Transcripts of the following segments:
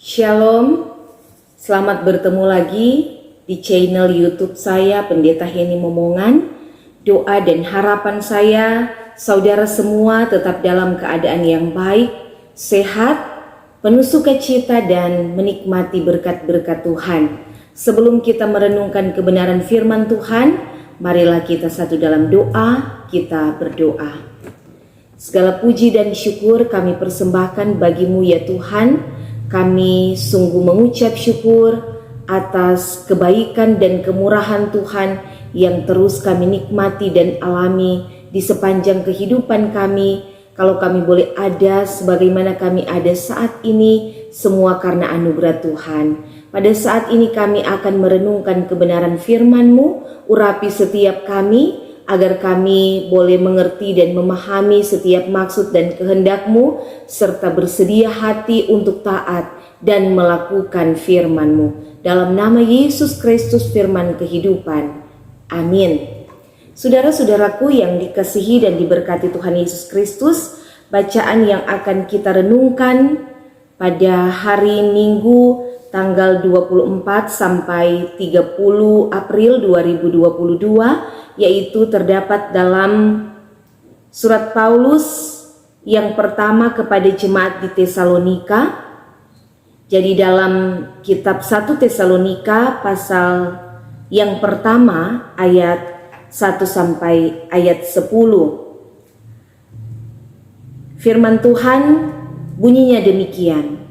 Shalom, selamat bertemu lagi di channel YouTube saya Pendeta Heni Momongan. Doa dan harapan saya, saudara semua tetap dalam keadaan yang baik, sehat, penuh sukacita dan menikmati berkat-berkat Tuhan. Sebelum kita merenungkan kebenaran firman Tuhan, marilah kita satu dalam doa, kita berdoa. Segala puji dan syukur kami persembahkan bagimu ya Tuhan. Kami sungguh mengucap syukur atas kebaikan dan kemurahan Tuhan yang terus kami nikmati dan alami di sepanjang kehidupan kami. Kalau kami boleh ada sebagaimana kami ada saat ini, semua karena anugerah Tuhan. Pada saat ini kami akan merenungkan kebenaran firman-Mu, urapi setiap kami, agar kami boleh mengerti dan memahami setiap maksud dan kehendak-Mu, serta bersedia hati untuk taat dan melakukan firman-Mu. Dalam nama Yesus Kristus firman kehidupan. Amin. Saudara-saudaraku yang dikasihi dan diberkati Tuhan Yesus Kristus, bacaan yang akan kita renungkan pada hari Minggu tanggal 24 sampai 30 April 2022 yaitu terdapat dalam surat Paulus yang pertama kepada jemaat di Tesalonika. Jadi dalam kitab 1 Tesalonika pasal yang pertama ayat 1 sampai ayat 10. Firman Tuhan bunyinya demikian.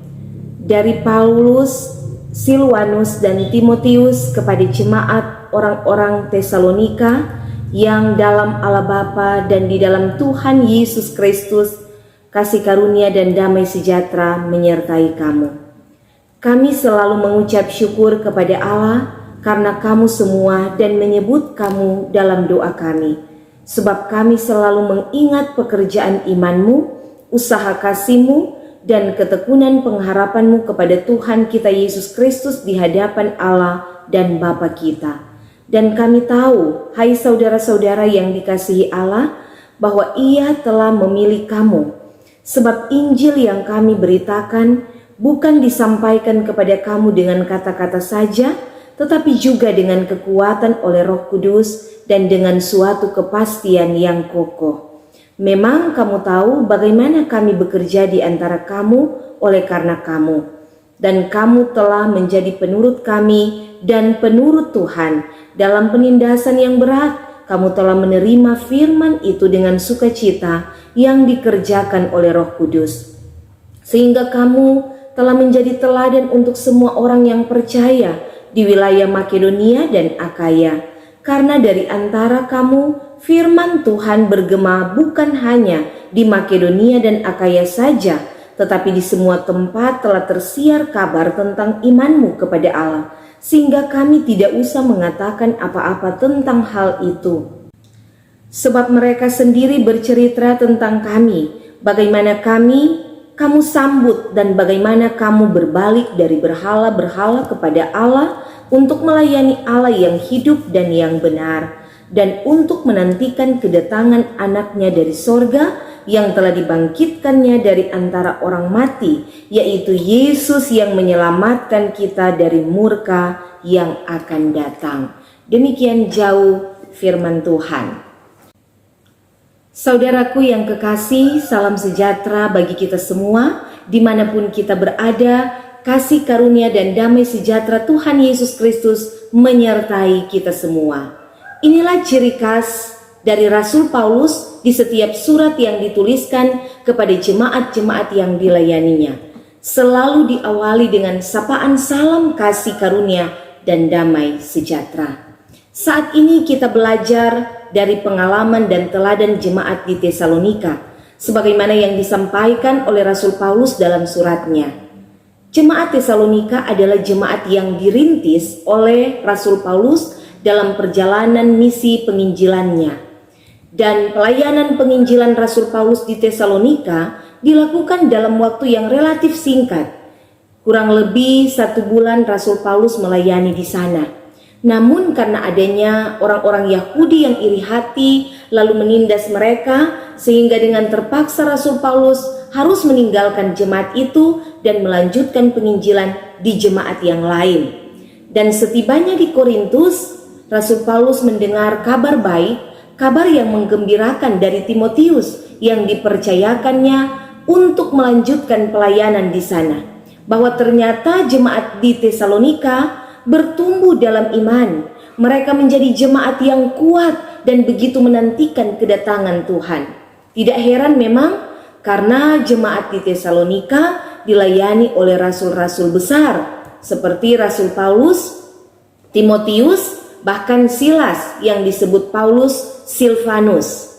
Dari Paulus, Silwanus dan Timotius kepada jemaat orang-orang Tesalonika yang dalam Allah Bapa dan di dalam Tuhan Yesus Kristus, kasih karunia dan damai sejahtera menyertai kamu. Kami selalu mengucap syukur kepada Allah karena kamu semua dan menyebut kamu dalam doa kami, sebab kami selalu mengingat pekerjaan imanmu, usaha kasihmu, dan ketekunan pengharapanmu kepada Tuhan kita Yesus Kristus di hadapan Allah dan Bapa kita. Dan kami tahu, hai saudara-saudara yang dikasihi Allah, bahwa Ia telah memilih kamu, sebab Injil yang kami beritakan bukan disampaikan kepada kamu dengan kata-kata saja, tetapi juga dengan kekuatan oleh Roh Kudus dan dengan suatu kepastian yang kokoh. Memang kamu tahu bagaimana kami bekerja di antara kamu oleh karena kamu, dan kamu telah menjadi penurut kami dan penurut Tuhan. Dalam penindasan yang berat, kamu telah menerima firman itu dengan sukacita yang dikerjakan oleh Roh Kudus, sehingga kamu telah menjadi teladan untuk semua orang yang percaya di wilayah Makedonia dan Akaya. Karena dari antara kamu firman Tuhan bergema bukan hanya di Makedonia dan Akaya saja, tetapi di semua tempat telah tersiar kabar tentang imanmu kepada Allah, sehingga kami tidak usah mengatakan apa-apa tentang hal itu. Sebab mereka sendiri bercerita tentang kami, bagaimana kamu sambut dan bagaimana kamu berbalik dari berhala-berhala kepada Allah untuk melayani Allah yang hidup dan yang benar, dan untuk menantikan kedatangan anaknya dari sorga yang telah dibangkitkannya dari antara orang mati, yaitu Yesus yang menyelamatkan kita dari murka yang akan datang. Demikian jauh firman Tuhan. Saudaraku yang kekasih, salam sejahtera bagi kita semua dimanapun kita berada. Kasih karunia dan damai sejahtera Tuhan Yesus Kristus menyertai kita semua. Inilah ciri khas dari Rasul Paulus di setiap surat yang dituliskan kepada jemaat-jemaat yang dilayaninya. Selalu diawali dengan sapaan salam kasih karunia dan damai sejahtera. Saat ini kita belajar dari pengalaman dan teladan jemaat di Tesalonika, sebagaimana yang disampaikan oleh Rasul Paulus dalam suratnya. Jemaat Tesalonika adalah jemaat yang dirintis oleh Rasul Paulus dalam perjalanan misi penginjilannya. Dan pelayanan penginjilan Rasul Paulus di Tesalonika dilakukan dalam waktu yang relatif singkat. Kurang lebih 1 bulan Rasul Paulus melayani di sana. Namun karena adanya orang-orang Yahudi yang iri hati lalu menindas mereka, sehingga dengan terpaksa Rasul Paulus harus meninggalkan jemaat itu dan melanjutkan penginjilan di jemaat yang lain. Dan setibanya di Korintus, Rasul Paulus mendengar kabar baik, kabar yang menggembirakan dari Timotius yang dipercayakannya untuk melanjutkan pelayanan di sana, bahwa ternyata jemaat di Tesalonika bertumbuh dalam iman. Mereka menjadi jemaat yang kuat dan begitu menantikan kedatangan Tuhan. Tidak heran memang, karena jemaat di Tesalonika dilayani oleh rasul-rasul besar seperti Rasul Paulus, Timotius, bahkan Silas yang disebut Paulus Silvanus.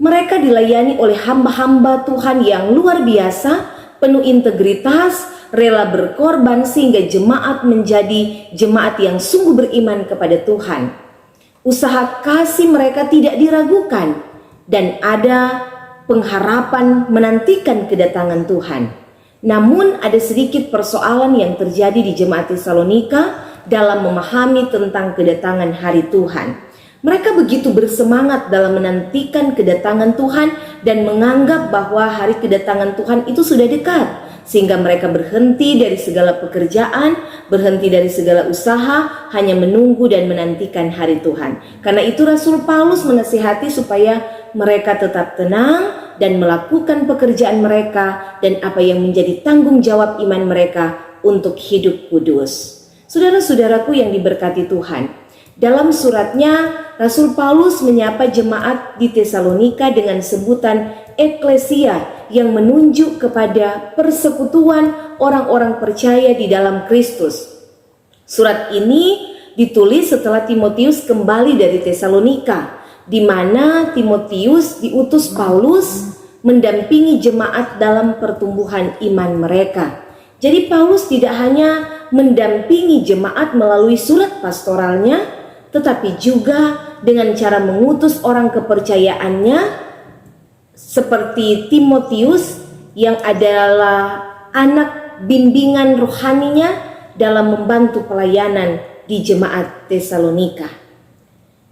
Mereka dilayani oleh hamba-hamba Tuhan yang luar biasa, penuh integritas, rela berkorban sehingga jemaat menjadi jemaat yang sungguh beriman kepada Tuhan. Usaha kasih mereka tidak diragukan dan ada pengharapan menantikan kedatangan Tuhan. Namun ada sedikit persoalan yang terjadi di jemaat Tesalonika dalam memahami tentang kedatangan hari Tuhan. Mereka begitu bersemangat dalam menantikan kedatangan Tuhan dan menganggap bahwa hari kedatangan Tuhan itu sudah dekat, sehingga mereka berhenti dari segala pekerjaan, berhenti dari segala usaha, hanya menunggu dan menantikan hari Tuhan. Karena itu Rasul Paulus menasihati supaya mereka tetap tenang dan melakukan pekerjaan mereka dan apa yang menjadi tanggung jawab iman mereka untuk hidup kudus. Saudara-saudaraku yang diberkati Tuhan, dalam suratnya Rasul Paulus menyapa jemaat di Tesalonika dengan sebutan eklesia yang menunjuk kepada persekutuan orang-orang percaya di dalam Kristus. Surat ini ditulis setelah Timotius kembali dari Tesalonika, di mana Timotius diutus Paulus mendampingi jemaat dalam pertumbuhan iman mereka. Jadi Paulus tidak hanya mendampingi jemaat melalui surat pastoralnya, tetapi juga dengan cara mengutus orang kepercayaannya seperti Timotius yang adalah anak bimbingan rohaninya dalam membantu pelayanan di jemaat Tesalonika.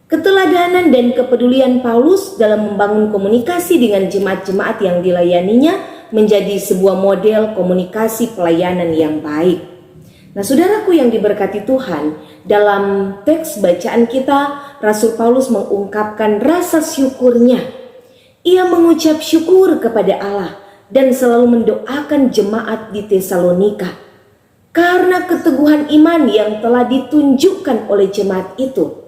Keteladanan dan kepedulian Paulus dalam membangun komunikasi dengan jemaat-jemaat yang dilayaninya menjadi sebuah model komunikasi pelayanan yang baik. Nah, saudaraku yang diberkati Tuhan, dalam teks bacaan kita, Rasul Paulus mengungkapkan rasa syukurnya. Ia mengucap syukur kepada Allah dan selalu mendoakan jemaat di Tesalonika karena keteguhan iman yang telah ditunjukkan oleh jemaat itu.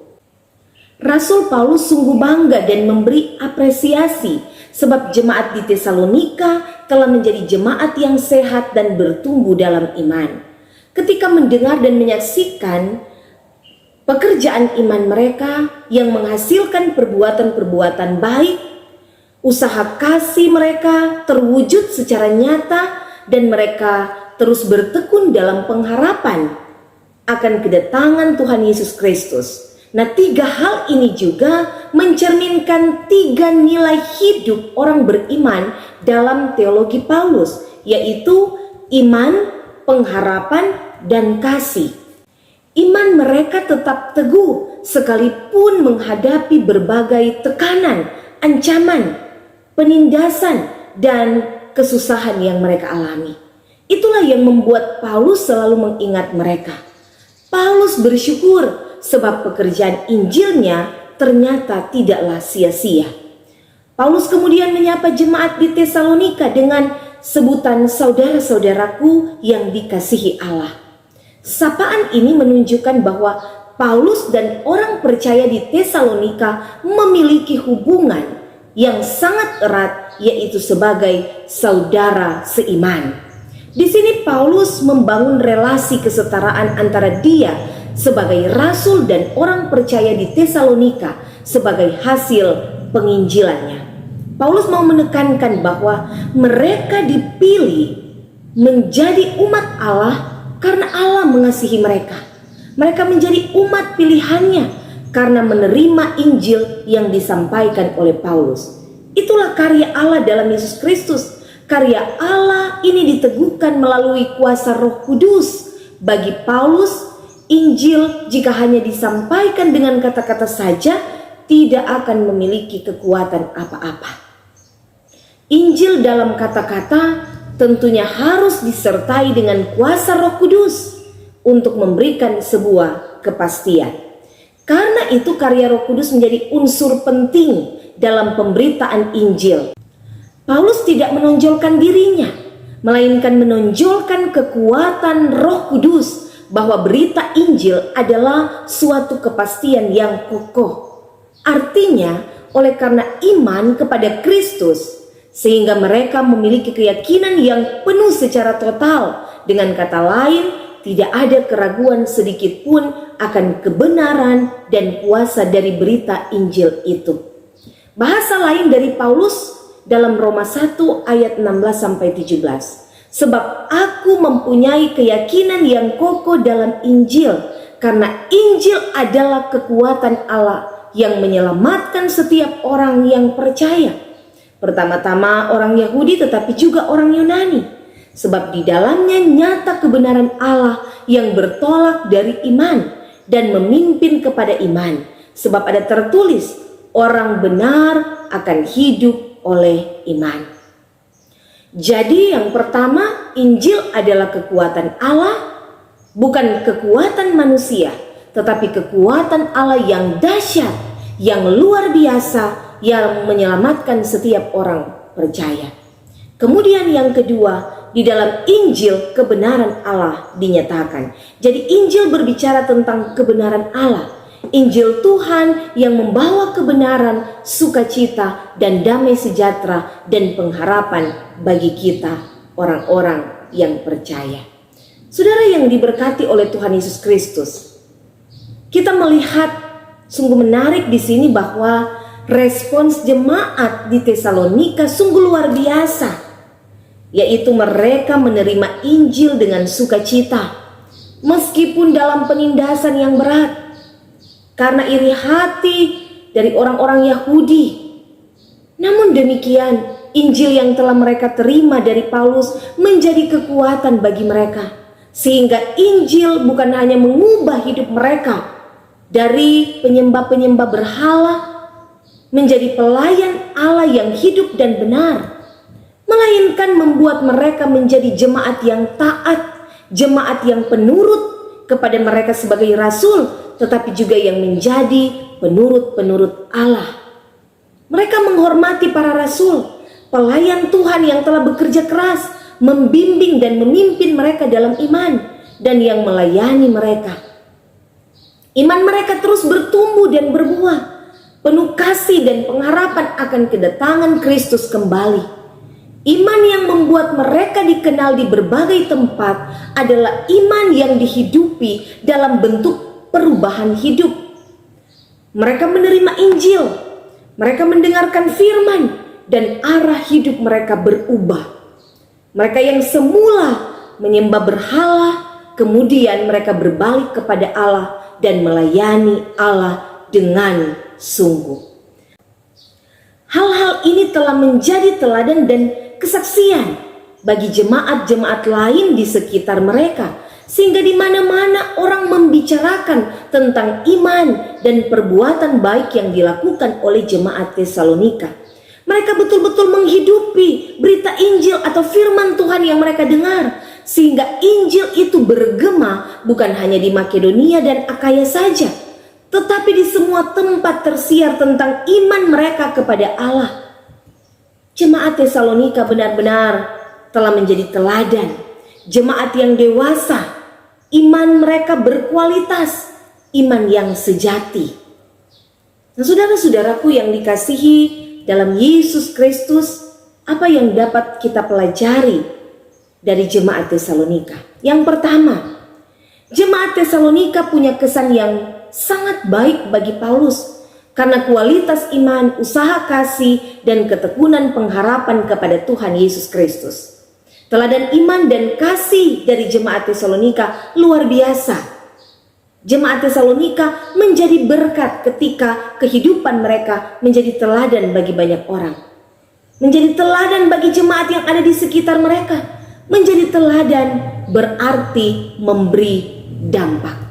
Rasul Paulus sungguh bangga dan memberi apresiasi sebab jemaat di Tesalonika telah menjadi jemaat yang sehat dan bertumbuh dalam iman. Ketika mendengar dan menyaksikan pekerjaan iman mereka yang menghasilkan perbuatan-perbuatan baik, usaha kasih mereka terwujud secara nyata dan mereka terus bertekun dalam pengharapan akan kedatangan Tuhan Yesus Kristus. Nah, 3 hal ini juga mencerminkan 3 nilai hidup orang beriman dalam teologi Paulus, yaitu iman, pengharapan, dan kasih. Iman mereka tetap teguh sekalipun menghadapi berbagai tekanan, ancaman, penindasan, dan kesusahan yang mereka alami. Itulah yang membuat Paulus selalu mengingat mereka. Paulus bersyukur sebab pekerjaan Injilnya ternyata tidaklah sia-sia. Paulus kemudian menyapa jemaat di Tesalonika dengan sebutan saudara-saudaraku yang dikasihi Allah. Sapaan ini menunjukkan bahwa Paulus dan orang percaya di Tesalonika memiliki hubungan yang sangat erat, yaitu sebagai saudara seiman. Di sini Paulus membangun relasi kesetaraan antara dia sebagai rasul dan orang percaya di Tesalonika sebagai hasil penginjilannya. Paulus mau menekankan bahwa mereka dipilih menjadi umat Allah karena Allah mengasihi mereka. Mereka menjadi umat pilihannya karena menerima Injil yang disampaikan oleh Paulus. Itulah karya Allah dalam Yesus Kristus. Karya Allah ini diteguhkan melalui kuasa Roh Kudus. Bagi Paulus, Injil jika hanya disampaikan dengan kata-kata saja tidak akan memiliki kekuatan apa-apa. Injil dalam kata-kata tentunya harus disertai dengan kuasa Roh Kudus untuk memberikan sebuah kepastian. Karena itu karya Roh Kudus menjadi unsur penting dalam pemberitaan Injil. Paulus tidak menonjolkan dirinya, melainkan menonjolkan kekuatan Roh Kudus bahwa berita Injil adalah suatu kepastian yang kokoh. Artinya, oleh karena iman kepada Kristus, sehingga mereka memiliki keyakinan yang penuh secara total. Dengan kata lain, tidak ada keraguan sedikit pun akan kebenaran dan kuasa dari berita Injil itu. Bahasa lain dari Paulus dalam Roma 1 ayat 16-17. Sebab aku mempunyai keyakinan yang kokoh dalam Injil, karena Injil adalah kekuatan Allah yang menyelamatkan setiap orang yang percaya. Pertama-tama orang Yahudi tetapi juga orang Yunani. Sebab di dalamnya nyata kebenaran Allah yang bertolak dari iman dan memimpin kepada iman. Sebab ada tertulis, orang benar akan hidup oleh iman. Jadi yang pertama, Injil adalah kekuatan Allah, bukan kekuatan manusia, tetapi kekuatan Allah yang dahsyat, yang luar biasa, yang menyelamatkan setiap orang percaya. Kemudian yang kedua, di dalam Injil kebenaran Allah dinyatakan. Jadi Injil berbicara tentang kebenaran Allah. Injil Tuhan yang membawa kebenaran, sukacita, dan damai sejahtera dan pengharapan bagi kita orang-orang yang percaya. Saudara yang diberkati oleh Tuhan Yesus Kristus, kita melihat sungguh menarik di sini bahwa respons jemaat di Tesalonika sungguh luar biasa, yaitu mereka menerima Injil dengan sukacita meskipun dalam penindasan yang berat. Karena iri hati dari orang-orang Yahudi. Namun demikian, Injil yang telah mereka terima dari Paulus menjadi kekuatan bagi mereka. Sehingga Injil bukan hanya mengubah hidup mereka dari penyembah-penyembah berhala menjadi pelayan Allah yang hidup dan benar, melainkan membuat mereka menjadi jemaat yang taat, jemaat yang penurut kepada mereka sebagai rasul, tetapi juga yang menjadi penurut-penurut Allah. Mereka menghormati para rasul, pelayan Tuhan yang telah bekerja keras, membimbing dan memimpin mereka dalam iman, dan yang melayani mereka. Iman mereka terus bertumbuh dan berbuah, penuh kasih dan pengharapan akan kedatangan Kristus kembali. Iman yang membuat mereka dikenal di berbagai tempat adalah iman yang dihidupi dalam bentuk perubahan hidup. Mereka menerima Injil, mereka mendengarkan firman, dan arah hidup mereka berubah. Mereka yang semula menyembah berhala, kemudian mereka berbalik kepada Allah dan melayani Allah dengan sungguh. Hal-hal ini telah menjadi teladan dan kesaksian bagi jemaat-jemaat lain di sekitar mereka, sehingga di mana-mana orang membicarakan tentang iman dan perbuatan baik yang dilakukan oleh jemaat Tesalonika. Mereka betul-betul menghidupi berita Injil atau firman Tuhan yang mereka dengar, sehingga Injil itu bergema bukan hanya di Makedonia dan Akaya saja, tetapi di semua tempat tersiar tentang iman mereka kepada Allah. Jemaat Tesalonika benar-benar telah menjadi teladan, jemaat yang dewasa, iman mereka berkualitas, iman yang sejati. Nah, saudara-saudaraku yang dikasihi dalam Yesus Kristus, apa yang dapat kita pelajari dari jemaat Tesalonika? Yang pertama, jemaat Tesalonika punya kesan yang sangat baik bagi Paulus karena kualitas iman, usaha kasih, dan ketekunan pengharapan kepada Tuhan Yesus Kristus. Teladan iman dan kasih dari jemaat Tesalonika luar biasa. Jemaat Tesalonika menjadi berkat ketika kehidupan mereka menjadi teladan bagi banyak orang. Menjadi teladan bagi jemaat yang ada di sekitar mereka. Menjadi teladan berarti memberi dampak.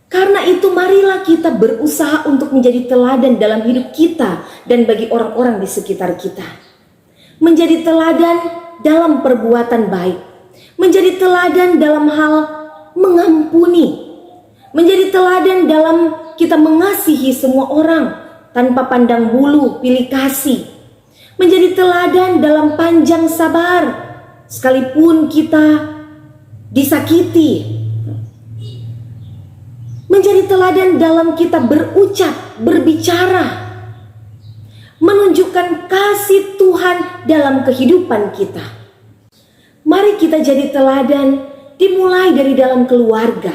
Karena itu marilah kita berusaha untuk menjadi teladan dalam hidup kita dan bagi orang-orang di sekitar kita. menjadi teladan dalam perbuatan baik, menjadi teladan dalam hal mengampuni, menjadi teladan dalam kita mengasihi semua orang tanpa pandang bulu, pilih kasih, menjadi teladan dalam panjang sabar sekalipun kita disakiti, menjadi teladan dalam kita berucap, berbicara, menunjukkan kasih Tuhan dalam kehidupan kita. Mari kita jadi teladan dimulai dari dalam keluarga.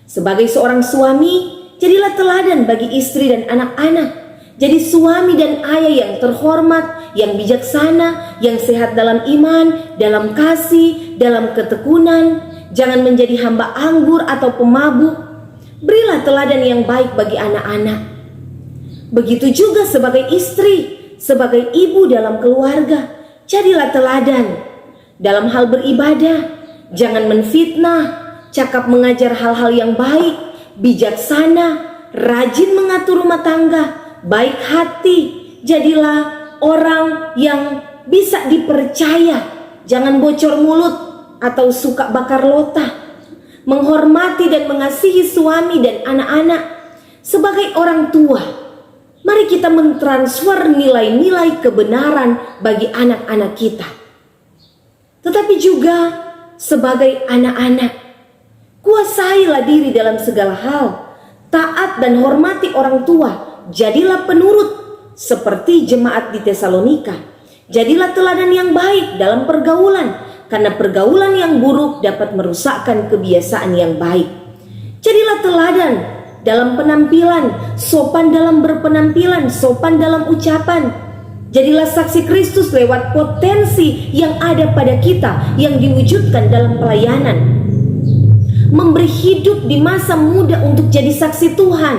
Sebagai seorang suami, jadilah teladan bagi istri dan anak-anak. Jadi suami dan ayah yang terhormat, yang bijaksana, yang sehat dalam iman, dalam kasih, dalam ketekunan. Jangan menjadi hamba anggur atau pemabuk. Berilah teladan yang baik bagi anak-anak. Begitu juga sebagai istri, sebagai ibu dalam keluarga. Jadilah teladan dalam hal beribadah. Jangan menfitnah, cakap mengajar hal-hal yang baik, bijaksana, rajin mengatur rumah tangga, baik hati. Jadilah orang yang bisa dipercaya. Jangan bocor mulut atau suka bakar lotah. Menghormati dan mengasihi suami dan anak-anak. Sebagai orang tua, mari kita mentransfer nilai-nilai kebenaran bagi anak-anak kita. Tetapi juga sebagai anak-anak, kuasailah diri dalam segala hal. Taat dan hormati orang tua. Jadilah penurut seperti jemaat di Tesalonika. Jadilah teladan yang baik dalam pergaulan, karena pergaulan yang buruk dapat merusakkan kebiasaan yang baik. Jadilah teladan dalam penampilan, sopan dalam berpenampilan, sopan dalam ucapan. Jadilah saksi Kristus lewat potensi yang ada pada kita, yang diwujudkan dalam pelayanan. Memberi hidup di masa muda untuk jadi saksi Tuhan.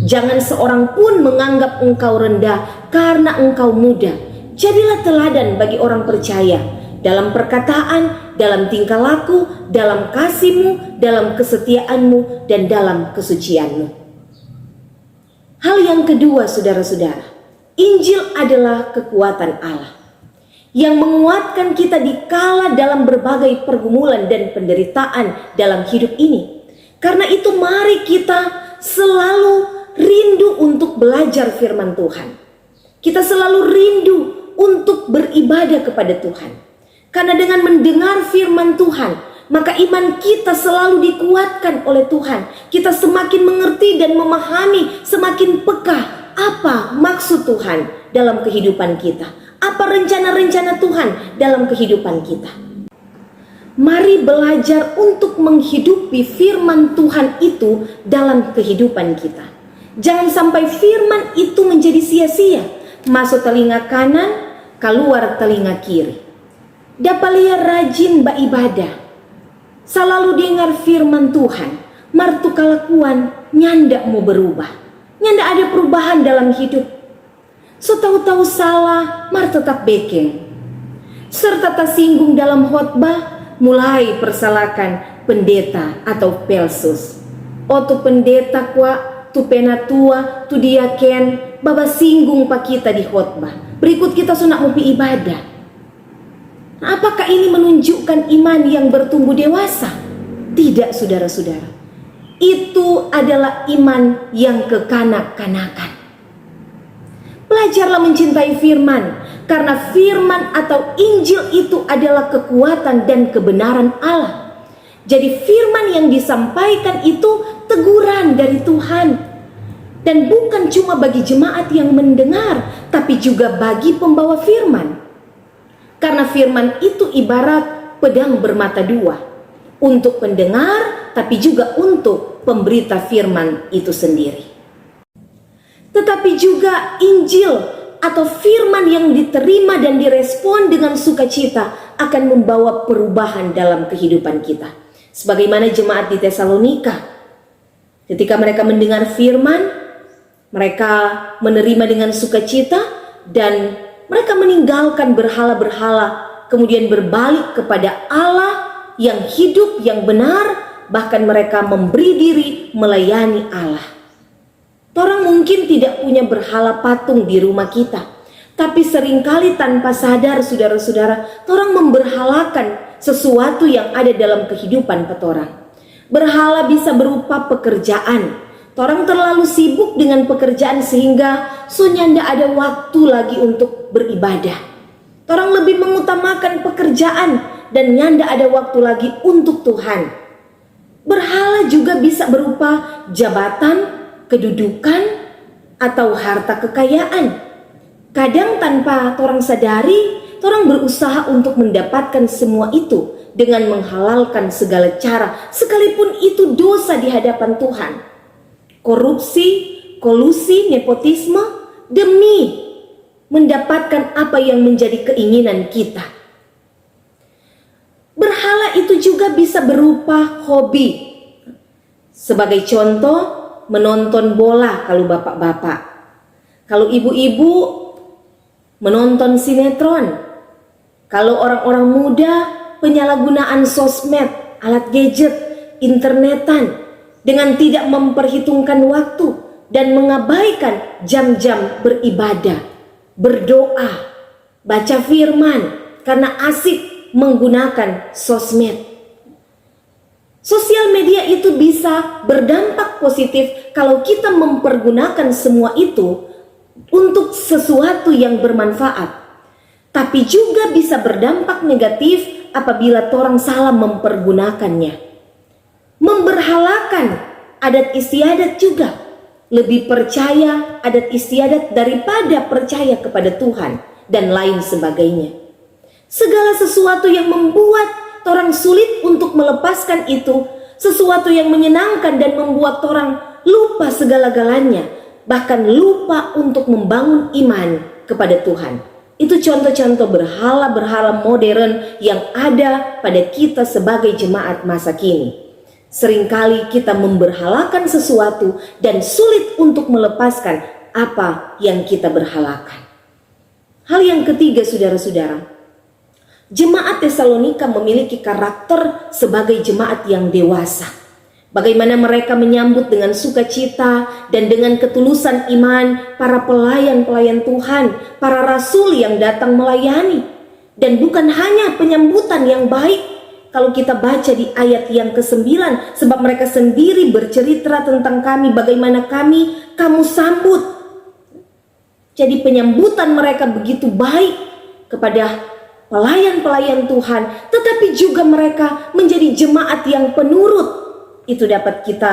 Jangan seorang pun menganggap engkau rendah karena engkau muda. Jadilah teladan bagi orang percaya dalam perkataan, dalam tingkah laku, dalam kasihmu, dalam kesetiaanmu, dan dalam kesucianmu. Hal yang kedua, saudara-saudara, Injil adalah kekuatan Allah yang menguatkan kita dikala dalam berbagai pergumulan dan penderitaan dalam hidup ini. Karena itu mari kita selalu rindu untuk belajar firman Tuhan. Kita selalu rindu untuk beribadah kepada Tuhan. Karena dengan mendengar firman Tuhan, maka iman kita selalu dikuatkan oleh Tuhan. Kita semakin mengerti dan memahami, semakin peka apa maksud Tuhan dalam kehidupan kita. Apa rencana-rencana Tuhan dalam kehidupan kita. Mari belajar untuk menghidupi firman Tuhan itu dalam kehidupan kita. Jangan sampai firman itu menjadi sia-sia. Masuk telinga kanan, keluar telinga kiri. Dapalia rajin beribadah, selalu dengar firman Tuhan, martu kalakuan nyanda mau berubah, nyanda ada perubahan dalam hidup. So tahu-tahu salah, mar tetap bekeng. Serta tak singgung dalam khotbah, mulai persalahkan pendeta atau pelsus. Oh tu pendeta kwa, tu penatua, tu diaken, baba singgung pak kita di khotbah. Berikut kita sunak mau pi ibadah. Apakah ini menunjukkan iman yang bertumbuh dewasa? Tidak, saudara-saudara. Itu adalah iman yang kekanak-kanakan. Belajarlah mencintai firman, karena firman atau Injil itu adalah kekuatan dan kebenaran Allah. Jadi firman yang disampaikan itu teguran dari Tuhan. Dan bukan cuma bagi jemaat yang mendengar, tapi juga bagi pembawa firman. Karena firman itu ibarat pedang bermata dua, untuk pendengar tapi juga untuk pemberita firman itu sendiri. Tetapi juga Injil atau firman yang diterima dan direspon dengan sukacita akan membawa perubahan dalam kehidupan kita. Sebagaimana jemaat di Tesalonika, ketika mereka mendengar firman, mereka menerima dengan sukacita dan mereka meninggalkan berhala-berhala, kemudian berbalik kepada Allah yang hidup, yang benar, bahkan mereka memberi diri melayani Allah. Orang mungkin tidak punya berhala patung di rumah kita, Tapi seringkali tanpa sadar saudara-saudara, torang memberhalakan sesuatu yang ada dalam kehidupan petorang. Berhala bisa berupa pekerjaan. Torang terlalu sibuk dengan pekerjaan sehingga nyanda ada waktu lagi untuk beribadah. Torang lebih mengutamakan pekerjaan dan nyanda ada waktu lagi untuk Tuhan. Berhala juga bisa berupa jabatan, kedudukan, atau harta kekayaan. Kadang tanpa torang sadari, torang berusaha untuk mendapatkan semua itu dengan menghalalkan segala cara, sekalipun itu dosa di hadapan Tuhan. Korupsi, kolusi, nepotisme, demi mendapatkan apa yang menjadi keinginan kita. Berhala itu juga bisa berupa hobi. Sebagai contoh, menonton bola kalau bapak-bapak. Kalau ibu-ibu, menonton sinetron. Kalau orang-orang muda, penyalahgunaan sosmed, alat gadget, internetan, dengan tidak memperhitungkan waktu dan mengabaikan jam-jam beribadah, berdoa, baca firman, karena asik menggunakan sosmed. Sosial media itu bisa berdampak positif kalau kita mempergunakan semua itu untuk sesuatu yang bermanfaat, tapi juga bisa berdampak negatif apabila torang salah mempergunakannya. Memberhalakan adat istiadat juga, lebih percaya adat istiadat daripada percaya kepada Tuhan dan lain sebagainya. Segala sesuatu yang membuat torang sulit untuk melepaskan itu, sesuatu yang menyenangkan dan membuat torang lupa segala-galanya, bahkan lupa untuk membangun iman kepada Tuhan. Itu contoh-contoh berhala-berhala modern yang ada pada kita sebagai jemaat masa kini. Seringkali kita memberhalakan sesuatu dan sulit untuk melepaskan apa yang kita berhalakan. Hal yang ketiga, saudara-saudara, jemaat Tesalonika memiliki karakter sebagai jemaat yang dewasa. Bagaimana mereka menyambut dengan sukacita dan dengan ketulusan iman para pelayan-pelayan Tuhan, para rasul yang datang melayani. Dan bukan hanya penyambutan yang baik, kalau kita baca di ayat yang ke-9, sebab mereka sendiri bercerita tentang kami, bagaimana kamu sambut. Jadi penyambutan mereka begitu baik kepada pelayan-pelayan Tuhan, tetapi juga mereka menjadi jemaat yang penurut. Itu dapat kita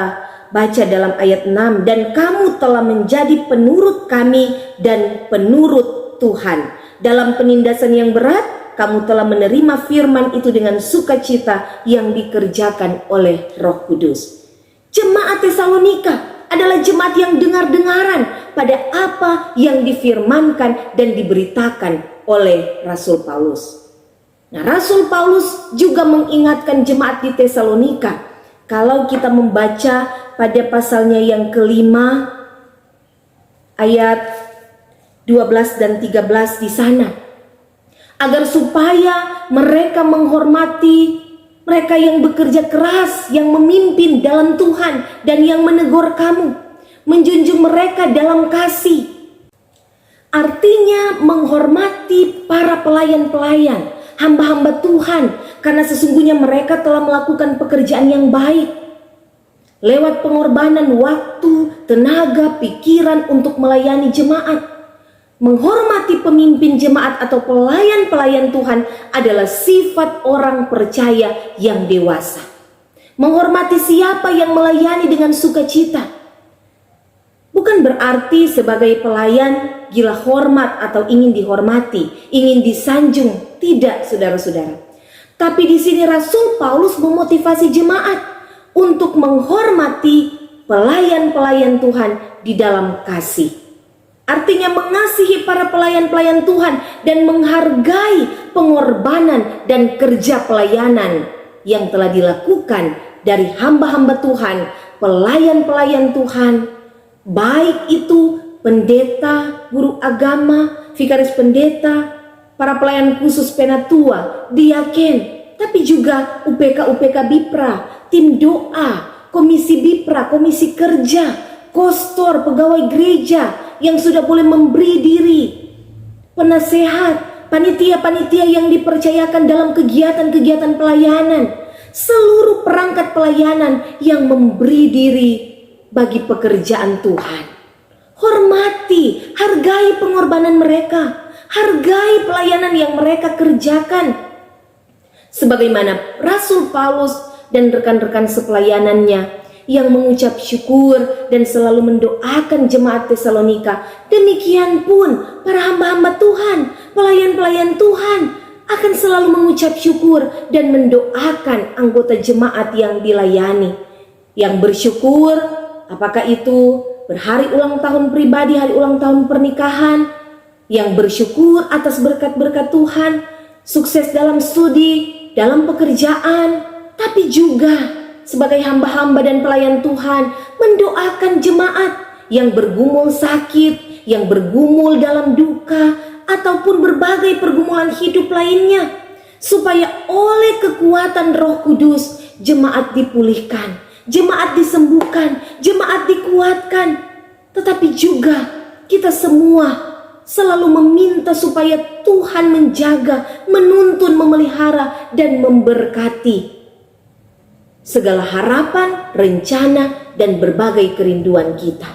baca dalam ayat 6, dan kamu telah menjadi penurut kami dan penurut Tuhan. Dalam penindasan yang berat, kamu telah menerima firman itu dengan sukacita yang dikerjakan oleh Roh Kudus. Jemaat Tesalonika adalah jemaat yang dengar-dengaran pada apa yang difirmankan dan diberitakan oleh Rasul Paulus. Nah, Rasul Paulus juga mengingatkan jemaat di Tesalonika. Kalau kita membaca pada pasalnya yang kelima, ayat 12 dan 13 di sana, agar supaya mereka menghormati mereka yang bekerja keras, yang memimpin dalam Tuhan dan yang menegur kamu, menjunjung mereka dalam kasih. Artinya menghormati para pelayan-pelayan, hamba-hamba Tuhan, karena sesungguhnya mereka telah melakukan pekerjaan yang baik lewat pengorbanan waktu, tenaga, pikiran untuk melayani jemaat. Menghormati pemimpin jemaat atau pelayan-pelayan Tuhan adalah sifat orang percaya yang dewasa. Menghormati siapa yang melayani dengan sukacita. Bukan berarti sebagai pelayan gila hormat atau ingin dihormati, ingin disanjung. Tidak, saudara-saudara. Tapi di sini Rasul Paulus memotivasi jemaat untuk menghormati pelayan-pelayan Tuhan di dalam kasih. Artinya mengasihi para pelayan-pelayan Tuhan dan menghargai pengorbanan dan kerja pelayanan yang telah dilakukan dari hamba-hamba Tuhan, pelayan-pelayan Tuhan, baik itu pendeta, guru agama, vikaris pendeta, para pelayan khusus penatua, diaken, tapi juga UPK Bipra, tim doa, komisi Bipra, komisi kerja, kostor, pegawai gereja yang sudah boleh memberi diri, penasehat, panitia-panitia yang dipercayakan dalam kegiatan-kegiatan pelayanan, seluruh perangkat pelayanan yang memberi diri bagi pekerjaan Tuhan. Hormati, hargai pengorbanan mereka, hargai pelayanan yang mereka kerjakan. Sebagaimana Rasul Paulus dan rekan-rekan sepelayanannya yang mengucap syukur dan selalu mendoakan jemaat Tesalonika, demikian pun para hamba-hamba Tuhan, pelayan-pelayan Tuhan akan selalu mengucap syukur dan mendoakan anggota jemaat yang dilayani. Yang bersyukur, apakah itu berhari ulang tahun pribadi, hari ulang tahun pernikahan, yang bersyukur atas berkat-berkat Tuhan, sukses dalam studi, dalam pekerjaan, tapi juga sebagai hamba-hamba dan pelayan Tuhan mendoakan jemaat yang bergumul sakit, yang bergumul dalam duka, ataupun berbagai pergumulan hidup lainnya, supaya oleh kekuatan Roh Kudus jemaat dipulihkan, jemaat disembuhkan, jemaat dikuatkan. Tetapi juga kita semua selalu meminta supaya Tuhan menjaga, menuntun, memelihara, dan memberkati segala harapan, rencana, dan berbagai kerinduan kita.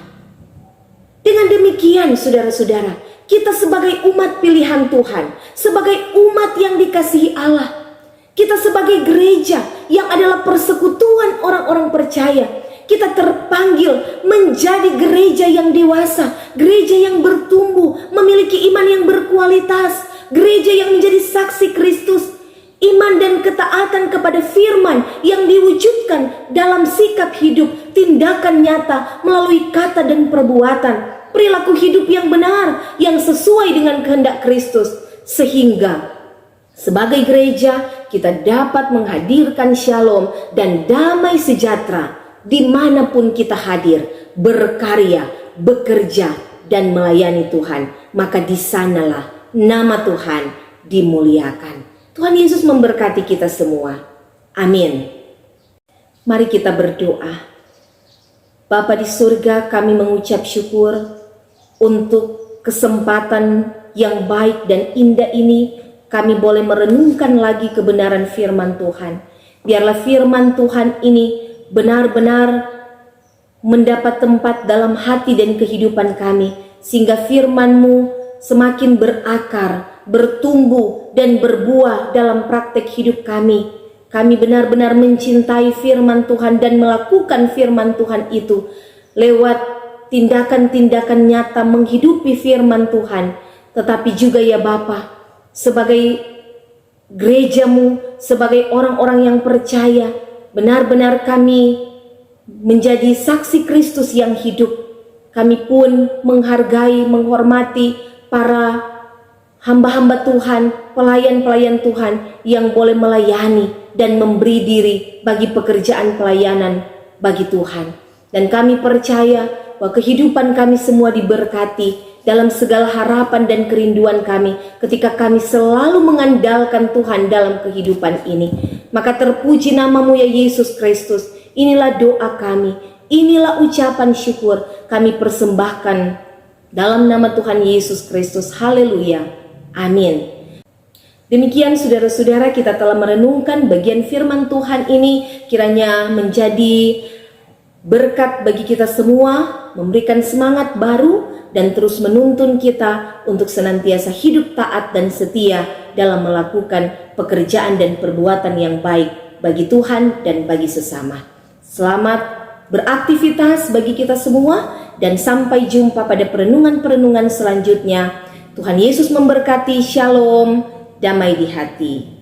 Dengan demikian, saudara-saudara, kita sebagai umat pilihan Tuhan, sebagai umat yang dikasihi Allah, kita sebagai gereja yang adalah persekutuan orang-orang percaya, kita terpanggil menjadi gereja yang dewasa, gereja yang bertumbuh, memiliki iman yang berkualitas, gereja yang menjadi saksi Kristus, iman dan ketaatan kepada firman yang diwujudkan dalam sikap hidup, tindakan nyata melalui kata dan perbuatan, perilaku hidup yang benar yang sesuai dengan kehendak Kristus, sehingga sebagai gereja kita dapat menghadirkan shalom dan damai sejahtera dimanapun kita hadir, berkarya, bekerja, dan melayani Tuhan. Maka di sanalah nama Tuhan dimuliakan. Tuhan Yesus memberkati kita semua. Amin. Mari kita berdoa. Bapa di surga, kami mengucap syukur untuk kesempatan yang baik dan indah ini. Kami boleh merenungkan lagi kebenaran firman Tuhan. Biarlah firman Tuhan ini benar-benar mendapat tempat dalam hati dan kehidupan kami, sehingga firman-Mu semakin berakar, bertumbuh, dan berbuah dalam praktek hidup kami. Kami benar-benar mencintai firman Tuhan dan melakukan firman Tuhan itu lewat tindakan-tindakan nyata menghidupi firman Tuhan. Tetapi juga ya Bapa, sebagai gereja-Mu, sebagai orang-orang yang percaya, benar-benar kami menjadi saksi Kristus yang hidup. Kami pun menghargai, menghormati para hamba-hamba Tuhan, pelayan-pelayan Tuhan yang boleh melayani dan memberi diri bagi pekerjaan pelayanan bagi Tuhan. Dan kami percaya bahwa kehidupan kami semua diberkati dalam segala harapan dan kerinduan kami ketika kami selalu mengandalkan Tuhan dalam kehidupan ini. Maka terpuji nama-Mu ya Yesus Kristus. Inilah doa kami, inilah ucapan syukur kami persembahkan dalam nama Tuhan Yesus Kristus. Haleluya. Amin. Demikian saudara-saudara, kita telah merenungkan bagian firman Tuhan ini, kiranya menjadi berkat bagi kita semua, memberikan semangat baru dan terus menuntun kita untuk senantiasa hidup taat dan setia dalam melakukan pekerjaan dan perbuatan yang baik bagi Tuhan dan bagi sesama. Selamat beraktivitas bagi kita semua dan sampai jumpa pada perenungan-perenungan selanjutnya. Tuhan Yesus memberkati. Shalom, damai di hati.